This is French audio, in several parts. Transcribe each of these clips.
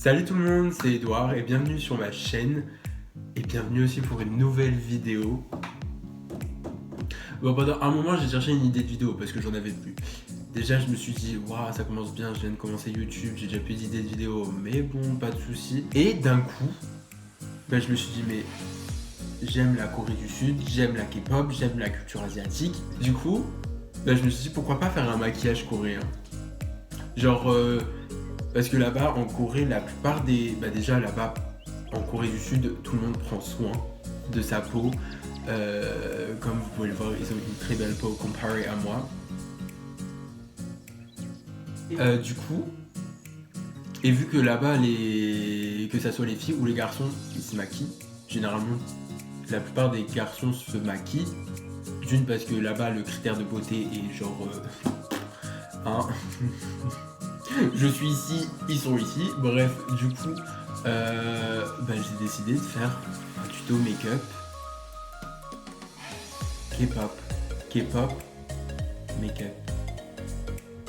Salut tout le monde, c'est Edouard et bienvenue sur ma chaîne et bienvenue aussi pour une nouvelle vidéo. Bon, pendant un moment j'ai cherché une idée de vidéo parce que j'en avais plus. Déjà je me suis dit waouh ça commence bien, je viens de commencer YouTube, j'ai déjà plus d'idées de vidéo mais bon pas de soucis. Et d'un coup je me suis dit mais j'aime la Corée du Sud, j'aime la K-pop, j'aime la culture asiatique. Du coup je me suis dit pourquoi pas faire un maquillage coréen. Genre parce que là-bas en Corée la plupart des... déjà là-bas en Corée du Sud tout le monde prend soin de sa peau. Comme vous pouvez le voir ils ont une très belle peau comparée à moi. Du coup, et vu que là-bas, que ça soit les filles ou les garçons, ils se maquillent, généralement, la plupart des garçons se maquillent. D'une, parce que là-bas, le critère de beauté est genre... hein. Je suis ici, ils sont ici. Bref, du coup, j'ai décidé de faire un tuto make-up. K-pop, make-up.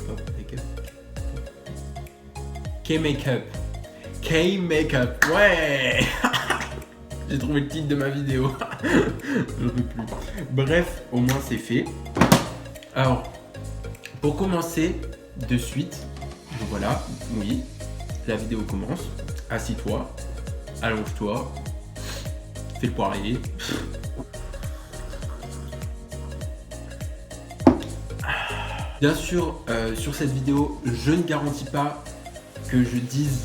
Pop, make-up. K-Makeup, ouais. J'ai trouvé le titre de ma vidéo. J'en peux plus. Bref, au moins c'est fait. Alors, pour commencer de suite, donc voilà, oui, la vidéo commence. Assis-toi, allonge-toi, fais le poirier. Bien sûr, sur cette vidéo, je ne garantis pas que je dise.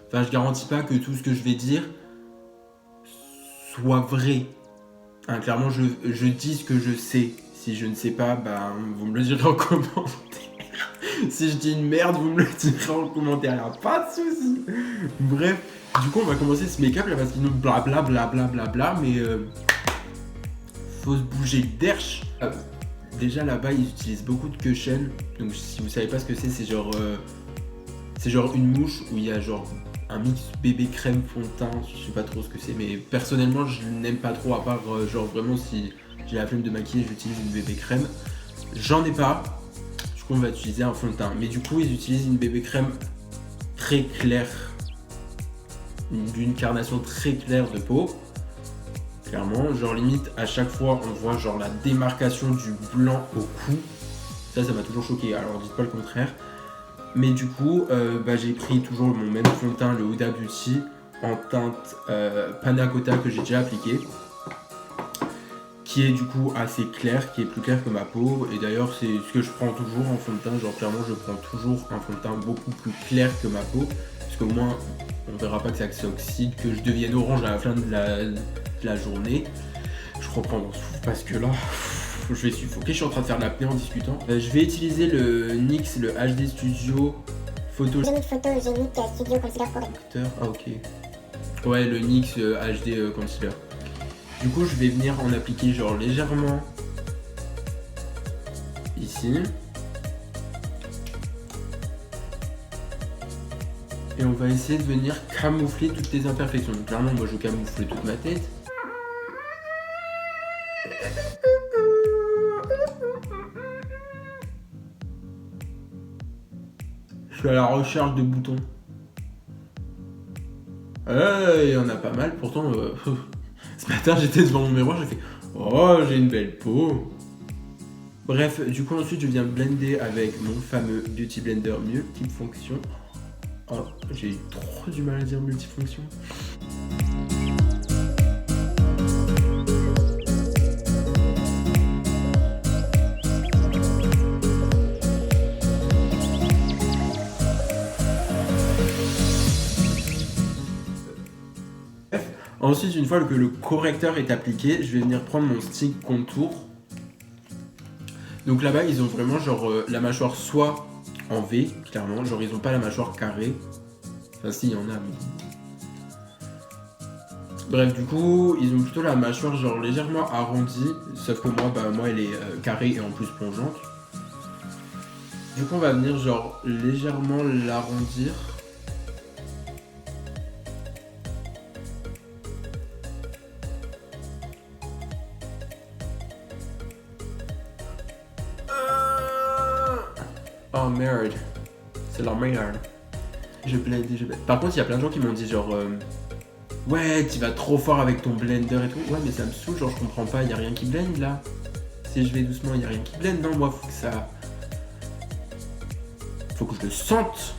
Enfin, je garantis pas que tout ce que je vais dire soit vrai. Hein, clairement, je dis ce que je sais. Si je ne sais pas, vous me le direz en commentaire. Si je dis une merde, vous me le direz en commentaire. Y'a pas de soucis. Bref, du coup, on va commencer ce make-up là parce qu'il nous blablabla, mais faut se bouger d'erche. Déjà là-bas, ils utilisent beaucoup de cushion. Donc, si vous savez pas ce que c'est genre une mouche où il y a genre un mix bébé crème fond de teint. Je sais pas trop ce que c'est, mais personnellement, je n'aime pas trop. À part genre vraiment si j'ai la flemme de maquiller, j'utilise une bébé crème. J'en ai pas. Du coup, on va utiliser un fond de teint. Mais du coup, ils utilisent une bébé crème très claire, d'une carnation très claire de peau. Clairement, genre limite à chaque fois on voit genre la démarcation du blanc au cou. Ça m'a toujours choqué, alors dites pas le contraire. Mais du coup, j'ai pris toujours mon même fond de teint, le Huda Beauty, en teinte Panna Cotta que j'ai déjà appliqué. Qui est du coup assez clair, qui est plus clair que ma peau. Et d'ailleurs c'est ce que je prends toujours en fond de teint, genre clairement je prends toujours un fond de teint beaucoup plus clair que ma peau. Parce qu'au moins on verra pas que ça s'oxyde, que je devienne orange à la fin de la journée. Je reprends mon souffle parce que là je vais suffoquer, je suis en train de faire de l'apnée en discutant. Je vais utiliser le NYX, le HD Studio Génique Studio Concealer Correcteur. Ah ok. Ouais, le NYX HD Concealer. Du coup je vais venir en appliquer genre légèrement ici. Et on va essayer de venir camoufler toutes les imperfections. Donc clairement moi je camoufle toute ma tête. Je suis à la recherche de boutons. Il y en a pas mal, pourtant ce matin j'étais devant mon miroir, j'ai fait oh j'ai une belle peau. Bref, du coup ensuite je viens blender avec mon fameux Beauty Blender multifonction. Oh, j'ai trop du mal à dire multifonction. Ensuite, une fois que le correcteur est appliqué, je vais venir prendre mon stick contour. Donc là-bas, ils ont vraiment genre la mâchoire soit en V, clairement, genre ils ont pas la mâchoire carrée. Enfin si, il y en a, mais... Bref, du coup, ils ont plutôt la mâchoire genre légèrement arrondie, sauf que moi elle est carrée et en plus plongeante. Du coup, on va venir genre légèrement l'arrondir. Oh merde. c'est la meilleure. Je blende. Par contre, il y a plein de gens qui m'ont dit genre ouais, tu vas trop fort avec ton blender et tout. Ouais, mais ça me saoule, genre je comprends pas, y a rien qui blende là. Si je vais doucement, y a rien qui blende. Non, moi, faut que je le sente.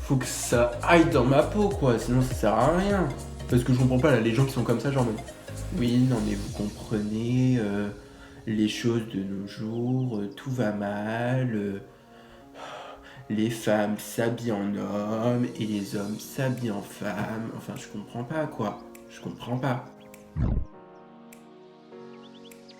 Faut que ça aille dans ma peau, quoi. Sinon, ça sert à rien. Parce que je comprends pas là, les gens qui sont comme ça, genre oui, non, mais vous comprenez, les choses de nos jours, tout va mal. Les femmes s'habillent en hommes et les hommes s'habillent en femmes. Enfin, je comprends pas, quoi. Je comprends pas.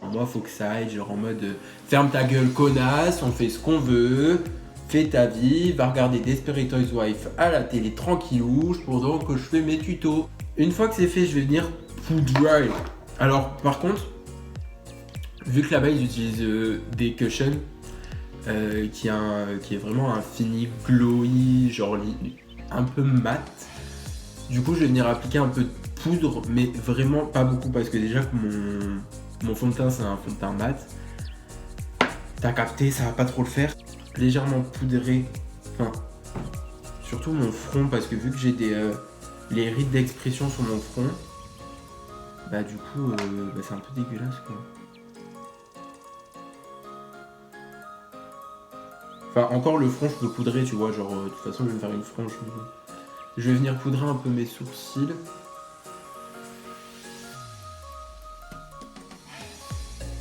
Moi, faut que ça aille, genre en mode ferme ta gueule, connasse, on fait ce qu'on veut, fais ta vie, va regarder Desperate Housewives à la télé tranquillouche pendant que je fais mes tutos. Une fois que c'est fait, je vais venir poudrer. Alors, par contre, vu que là-bas ils utilisent des cushions, qui est vraiment un fini glowy, genre un peu mat. Du coup, je vais venir appliquer un peu de poudre, mais vraiment pas beaucoup parce que déjà que mon fond de teint c'est un fond de teint mat. T'as capté, ça va pas trop le faire. Légèrement poudré, enfin, surtout mon front parce que vu que j'ai les rides d'expression sur mon front, bah du coup, c'est un peu dégueulasse quoi. Enfin, encore le front, je peux poudrer, tu vois, genre, de toute façon, je vais me faire une frange. Je vais venir poudrer un peu mes sourcils.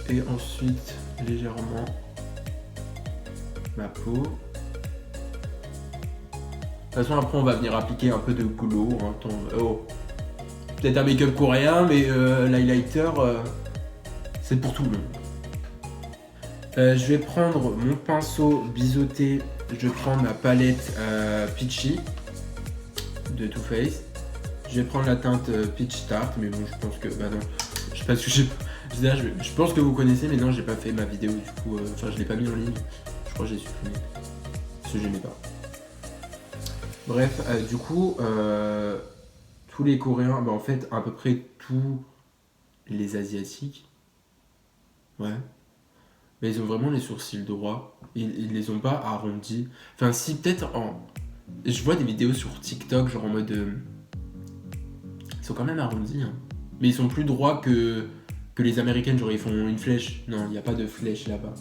Et ensuite, légèrement, ma peau. De toute façon, après, on va venir appliquer un peu de glow. Hein, peut-être un make-up coréen, mais l'highlighter, c'est pour tout le monde. Je vais prendre mon pinceau biseauté, je vais prendre ma palette Peachy de Too Faced. Je vais prendre la teinte Peach Tart, mais bon, je pense que. Bah non, je sais pas ce que je pense que vous connaissez, mais non, j'ai pas fait ma vidéo du coup. Enfin, je l'ai pas mis en ligne. Je crois que j'ai supprimé. Parce que j'aimais pas. Bref, du coup, tous les Coréens, bah en fait, à peu près tous les Asiatiques. Ouais. Mais ils ont vraiment les sourcils droits. Ils les ont pas arrondis. Enfin, si, peut-être je vois des vidéos sur TikTok, genre en mode. Ils sont quand même arrondis, hein. Mais ils sont plus droits que les Américaines, genre ils font une flèche. Non, il n'y a pas de flèche là-bas.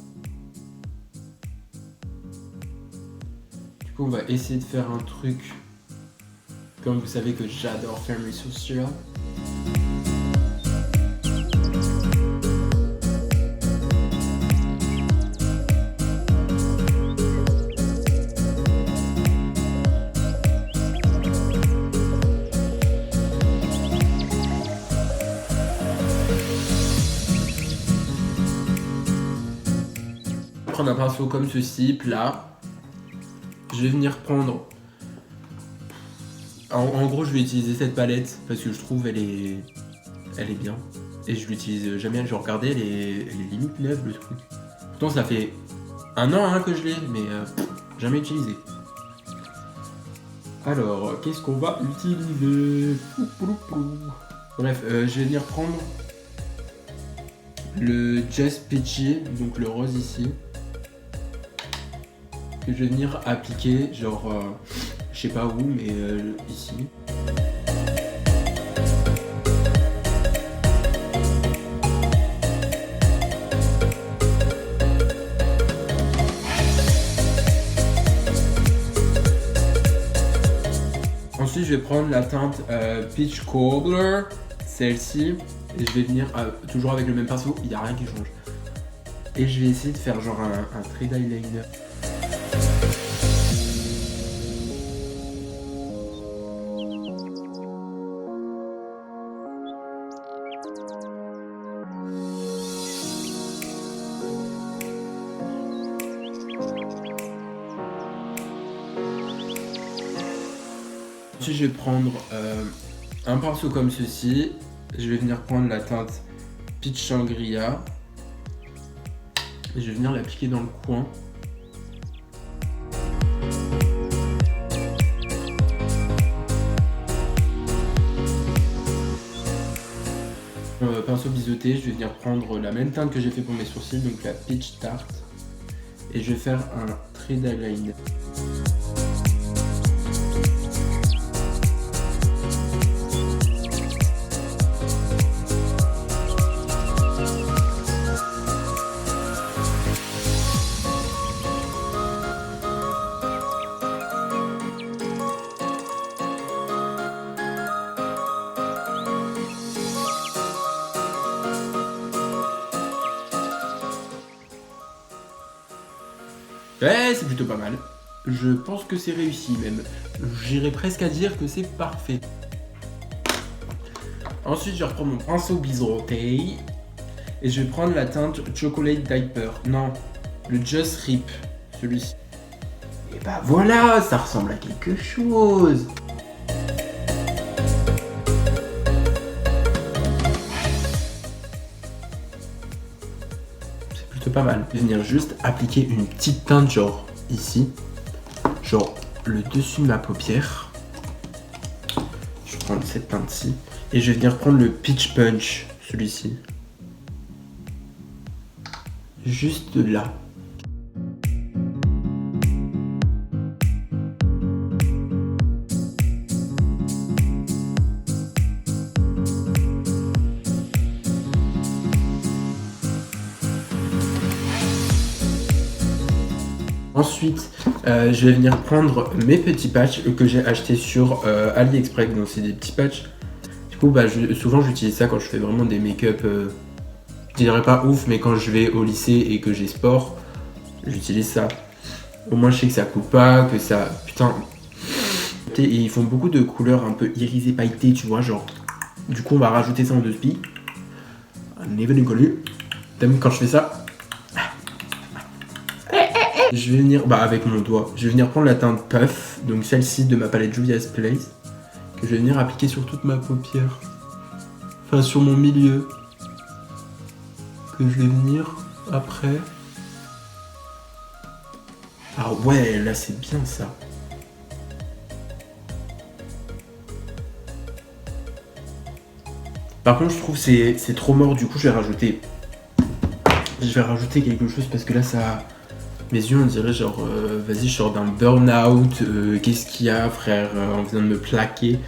Du coup, on va essayer de faire un truc. Comme vous savez que j'adore faire mes sourcils. Prendre un pinceau comme ceci, plat. Je vais venir prendre. En gros, je vais utiliser cette palette parce que je trouve elle est bien. Et je l'utilise jamais. Je regardais, elle est limite neuve le truc. Pourtant, ça fait 1 an hein, que je l'ai, mais jamais utilisé. Alors, qu'est-ce qu'on va utiliser? Bref, je vais venir prendre le Just Peachy, donc le rose ici. Que je vais venir appliquer, genre, je sais pas où, mais ici. Ensuite, je vais prendre la teinte Peach Cobbler, celle-ci, et je vais venir toujours avec le même pinceau, il n'y a rien qui change. Et je vais essayer de faire genre un trait d'eyeliner. Ensuite, je vais prendre un pinceau comme ceci. Je vais venir prendre la teinte Peach Sangria. Et je vais venir l'appliquer dans le coin. Pinceau biseauté, je vais venir prendre la même teinte que j'ai fait pour mes sourcils, donc la Peach Tart. et je vais faire un trait d'eyeliner. Ouais, c'est plutôt pas mal. Je pense que c'est réussi même. J'irais presque à dire que c'est parfait. Ensuite, je reprends mon pinceau biseauté et je vais prendre la teinte Chocolate Diaper. Non, le Just Rip, celui-ci. Et bah voilà, ça ressemble à quelque chose. Pas mal. Je vais venir juste appliquer une petite teinte genre ici, genre le dessus de ma paupière. Je vais prendre cette teinte-ci et je vais venir prendre le Peach Punch, celui-ci. Juste là. Ensuite, je vais venir prendre mes petits patchs que j'ai achetés sur AliExpress. Donc c'est des petits patchs. Du coup, bah, souvent j'utilise ça quand je fais vraiment des make-up. Je dirais pas ouf, mais quand je vais au lycée et que j'ai sport, j'utilise ça. Au moins je sais que ça coupe pas, que ça... Putain. Et ils font beaucoup de couleurs un peu irisées, pailletées, tu vois, genre... Du coup, on va rajouter ça en 2 spies. Un even inconnu. T'aimes quand je fais ça? Je vais venir, avec mon doigt, je vais venir prendre la teinte Puff, donc celle-ci de ma palette Juvia's Place, que je vais venir appliquer sur toute ma paupière, enfin sur mon milieu, que je vais venir après. Ah ouais, là c'est bien ça. Par contre, je trouve que c'est trop mort, du coup je vais rajouter quelque chose parce que là ça... Mes yeux, on dirait genre, vas-y, je sors d'un burn-out, qu'est-ce qu'il y a, frère, on vient de me plaquer.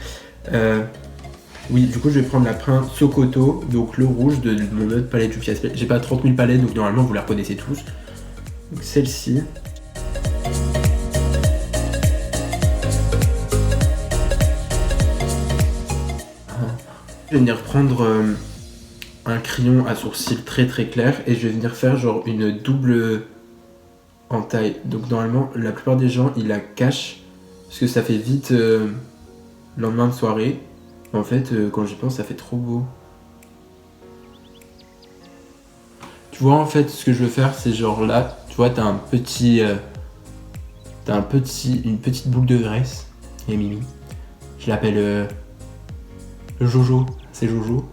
Oui, du coup, je vais prendre la teinte Sokoto, donc le rouge de mon autre palette Juvia's Place. J'ai pas 30 000 palettes, donc normalement, vous la reconnaissez tous. Donc celle-ci. Je vais venir prendre un crayon à sourcils très très clair et je vais venir faire genre une double... en taille. Donc normalement la plupart des gens ils la cachent parce que ça fait vite lendemain de soirée. En fait quand j'y pense ça fait trop beau. Tu vois en fait ce que je veux faire c'est genre là, tu vois t'as un petit une petite boule de graisse. Et Mimi. Je l'appelle Jojo. C'est Jojo.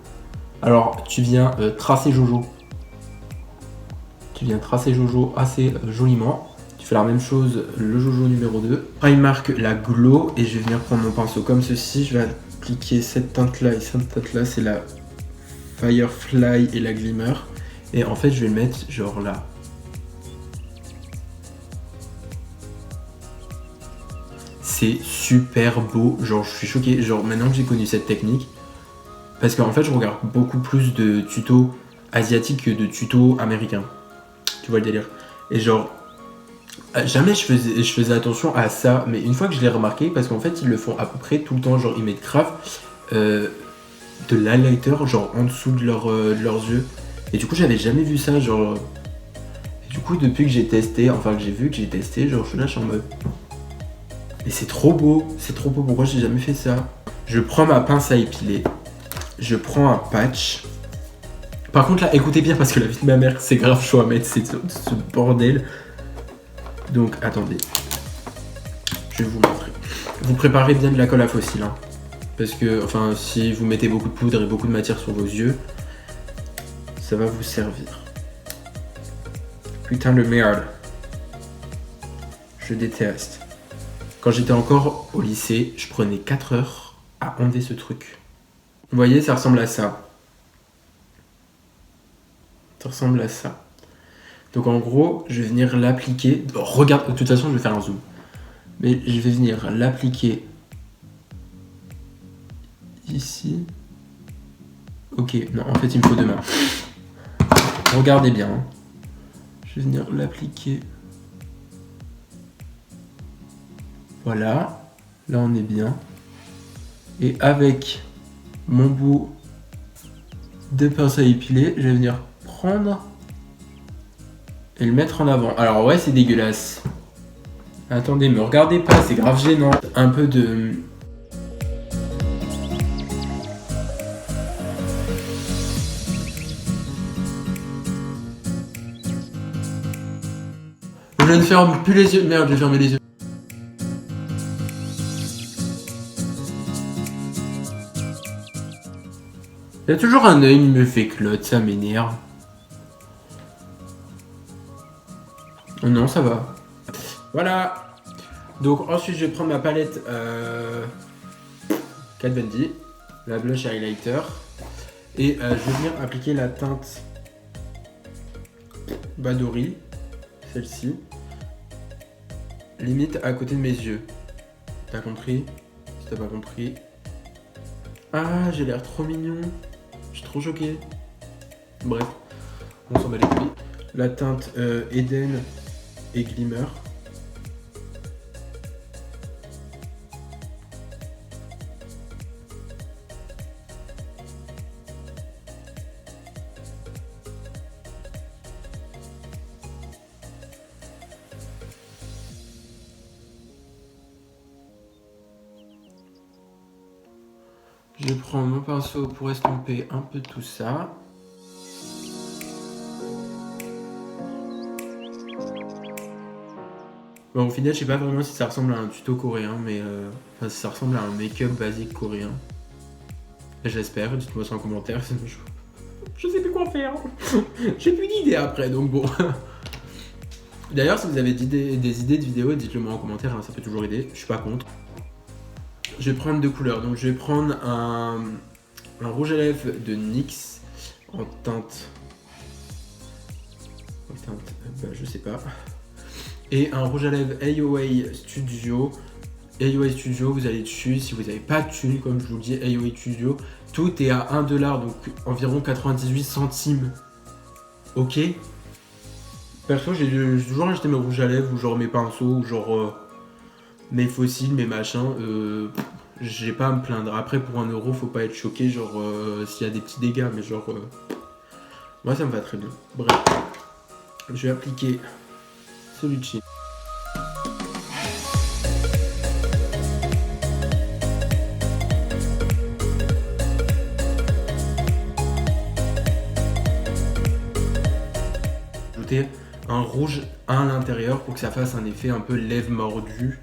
Alors tu viens tracer Jojo. Tu viens tracer Jojo assez joliment. Tu fais la même chose, le Jojo numéro 2. Primark la Glow et je vais venir prendre mon pinceau comme ceci. Je vais appliquer cette teinte là et cette teinte là, c'est la Firefly et la Glimmer. Et en fait je vais le mettre genre là. C'est super beau, genre je suis choqué. Genre maintenant que j'ai connu cette technique, parce qu'en fait je regarde beaucoup plus de tutos asiatiques que de tutos américains. Tu vois le délire. Et genre, jamais je faisais attention à ça, mais une fois que je l'ai remarqué, parce qu'en fait ils le font à peu près tout le temps, genre ils mettent grave de l'highlighter genre en dessous de leurs yeux. Et du coup j'avais jamais vu ça, genre... Et du coup depuis que j'ai testé, enfin que j'ai vu que j'ai testé, genre je suis là, je suis en mode... Mais c'est trop beau, pourquoi j'ai jamais fait ça? Je prends ma pince à épiler, je prends un patch. Par contre là, écoutez bien parce que la vie de ma mère, c'est grave chaud à mettre ce bordel. Donc attendez, je vais vous montrer. Vous préparez bien de la colle à fossile, hein. Parce que, enfin, si vous mettez beaucoup de poudre et beaucoup de matière sur vos yeux, ça va vous servir. Putain de merde. Je déteste. Quand j'étais encore au lycée, je prenais 4 heures à enlever ce truc. Vous voyez, ça ressemble à ça. Ça ressemble à ça. Donc en gros, je vais venir l'appliquer. Regarde, de toute façon, je vais faire un zoom. Mais je vais venir l'appliquer ici. Ok, non, en fait, il me faut deux mains. Regardez bien. Hein. Je vais venir l'appliquer. Voilà. Là, on est bien. Et avec mon bout de pince à épiler, je vais venir prendre et le mettre en avant. Alors ouais, c'est dégueulasse. Attendez, me regardez pas, c'est grave gênant. Un peu de... Je ne ferme plus les yeux. Merde, j'ai fermé les yeux. Il y a toujours un œil qui me fait clotte, ça m'énerve. Oh non, ça va. Voilà. Donc ensuite, je vais prendre ma palette Kat Von D, la blush highlighter. Et je vais venir appliquer la teinte Badori, celle-ci. Limite à côté de mes yeux. T'as compris? Si t'as pas compris. Ah, j'ai l'air trop mignon. Je suis trop choqué. Bref, on s'en bat les couilles. La teinte Eden et Glimmer. Je prends mon pinceau pour estomper un peu tout ça. Bon, au final, je sais pas vraiment si ça ressemble à un tuto coréen, mais enfin, si ça ressemble à un make-up basique coréen. J'espère, dites-moi ça en commentaire, sinon je sais plus quoi faire. J'ai plus d'idées après, donc bon. D'ailleurs, si vous avez des idées de vidéos, dites-le moi en commentaire, hein, ça peut toujours aider, je suis pas contre. Je vais prendre deux couleurs, donc je vais prendre un rouge à lèvres de NYX en teinte bah, je sais pas. Et un rouge à lèvres AOA Studio. AOA Studio, vous allez dessus, si vous n'avez pas de thune, comme je vous le dis, AOA Studio, tout est à 1$, donc environ 98 centimes. Ok. Perso, j'ai toujours acheté mes rouges à lèvres, ou genre mes pinceaux, ou genre mes fossiles, mes machins. J'ai pas à me plaindre. Après, pour 1€, faut pas être choqué, genre s'il y a des petits dégâts, mais genre moi ça me va très bien. Bref, je vais appliquer celui-ci. Ajouter un rouge à l'intérieur pour que ça fasse un effet un peu lèvres mordues.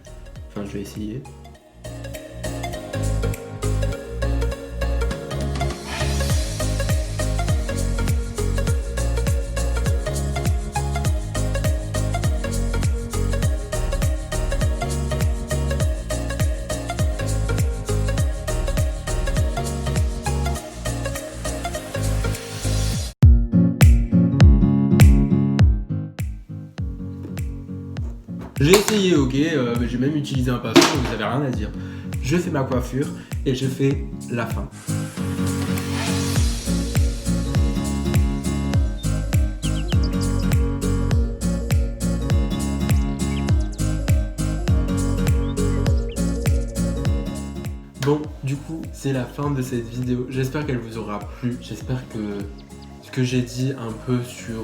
Enfin, je vais essayer. J'ai essayé, ok, mais j'ai même utilisé un pinceau, vous avez rien à dire. Je fais ma coiffure et je fais la fin. Bon, du coup, c'est la fin de cette vidéo. J'espère qu'elle vous aura plu. J'espère que ce que j'ai dit un peu sur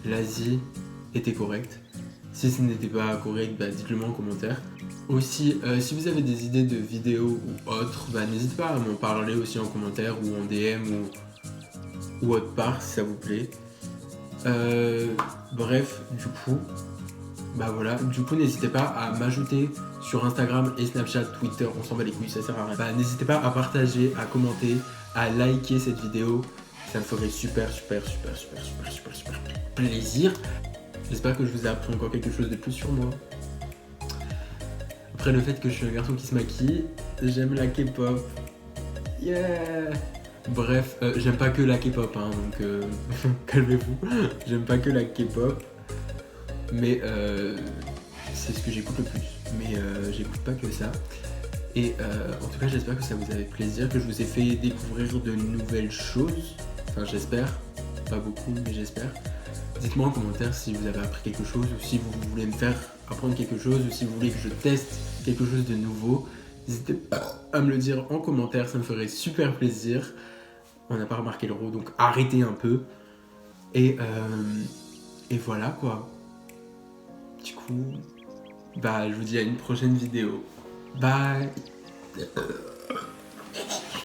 l'Asie était correct. Si ce n'était pas correct, bah, dites-le moi en commentaire. Aussi, si vous avez des idées de vidéos ou autres, bah, n'hésitez pas à m'en parler aussi en commentaire ou en DM ou autre part si ça vous plaît. Bref, du coup, bah voilà. Du coup, n'hésitez pas à m'ajouter sur Instagram et Snapchat, Twitter, on s'en bat les couilles, ça sert à rien. Bah, n'hésitez pas à partager, à commenter, à liker cette vidéo. Ça me ferait super plaisir. J'espère que je vous ai appris encore quelque chose de plus sur moi. Après le fait que je suis un garçon qui se maquille, j'aime la K-pop. Yeah! Bref, j'aime pas que la K-pop, hein, donc calmez-vous. J'aime pas que la K-pop, mais c'est ce que j'écoute le plus. Mais j'écoute pas que ça. Et en tout cas, j'espère que ça vous a fait plaisir, que je vous ai fait découvrir de nouvelles choses. Enfin, j'espère. Pas beaucoup, mais j'espère. Dites-moi en commentaire si vous avez appris quelque chose, ou si vous voulez me faire apprendre quelque chose, ou si vous voulez que je teste quelque chose de nouveau. N'hésitez pas à me le dire en commentaire, ça me ferait super plaisir. On n'a pas remarqué le roux, donc arrêtez un peu. Et voilà quoi. Du coup, bah je vous dis à une prochaine vidéo. Bye.